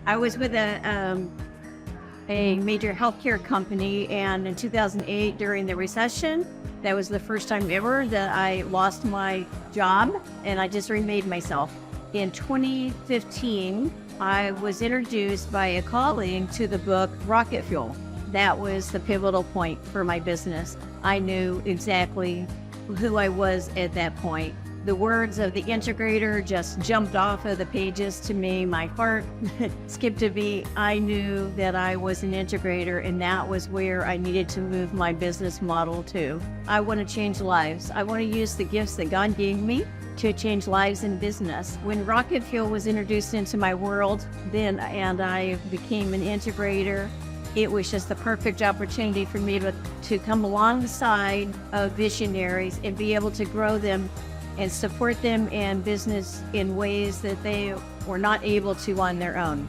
I was with a major healthcare company, and in 2008, during the recession, that was the first time ever that I lost my job, and I just remade myself. In 2015, I was introduced by a colleague to the book Rocket Fuel. That was the pivotal point for my business. I knew exactly who I was at that point. The words of the Integrator just jumped off of the pages to me. My heart skipped a beat. I knew that I was an integrator, and that was where I needed to move my business model to. I want to change lives. I want to use the gifts that God gave me to change lives in business. When Rocket Fuel was introduced into my world, and I became an integrator, it was just the perfect opportunity for me to come alongside of Visionaries and be able to grow them and support them in business in ways that they were not able to on their own.